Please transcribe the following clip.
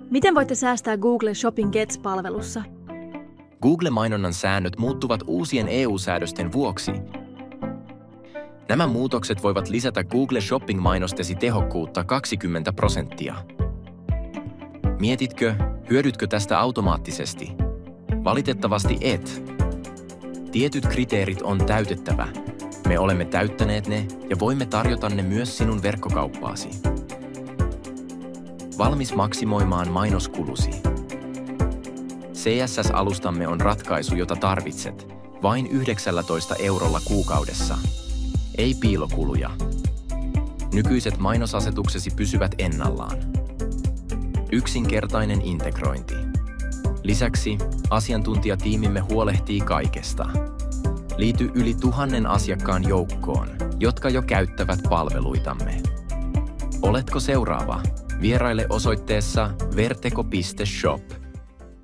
Miten voitte säästää Google Shopping Gets-palvelussa? Google-mainonnan säännöt muuttuvat uusien EU-säädösten vuoksi. Nämä muutokset voivat lisätä Google Shopping-mainostesi tehokkuutta 20%. Mietitkö, hyödytkö tästä automaattisesti? Valitettavasti et. Tietyt kriteerit on täytettävä. Me olemme täyttäneet ne ja voimme tarjota ne myös sinun verkkokauppaasi. Valmis maksimoimaan mainoskulusi. CSS-alustamme on ratkaisu, jota tarvitset, vain 19 € kuukaudessa. Ei piilokuluja. Nykyiset mainosasetuksesi pysyvät ennallaan. Yksinkertainen integrointi. Lisäksi asiantuntijatiimimme huolehtii kaikesta. Liity yli 1000 asiakkaan joukkoon, jotka jo käyttävät palveluitamme. Oletko seuraava? Vieraile osoitteessa verteko.shop.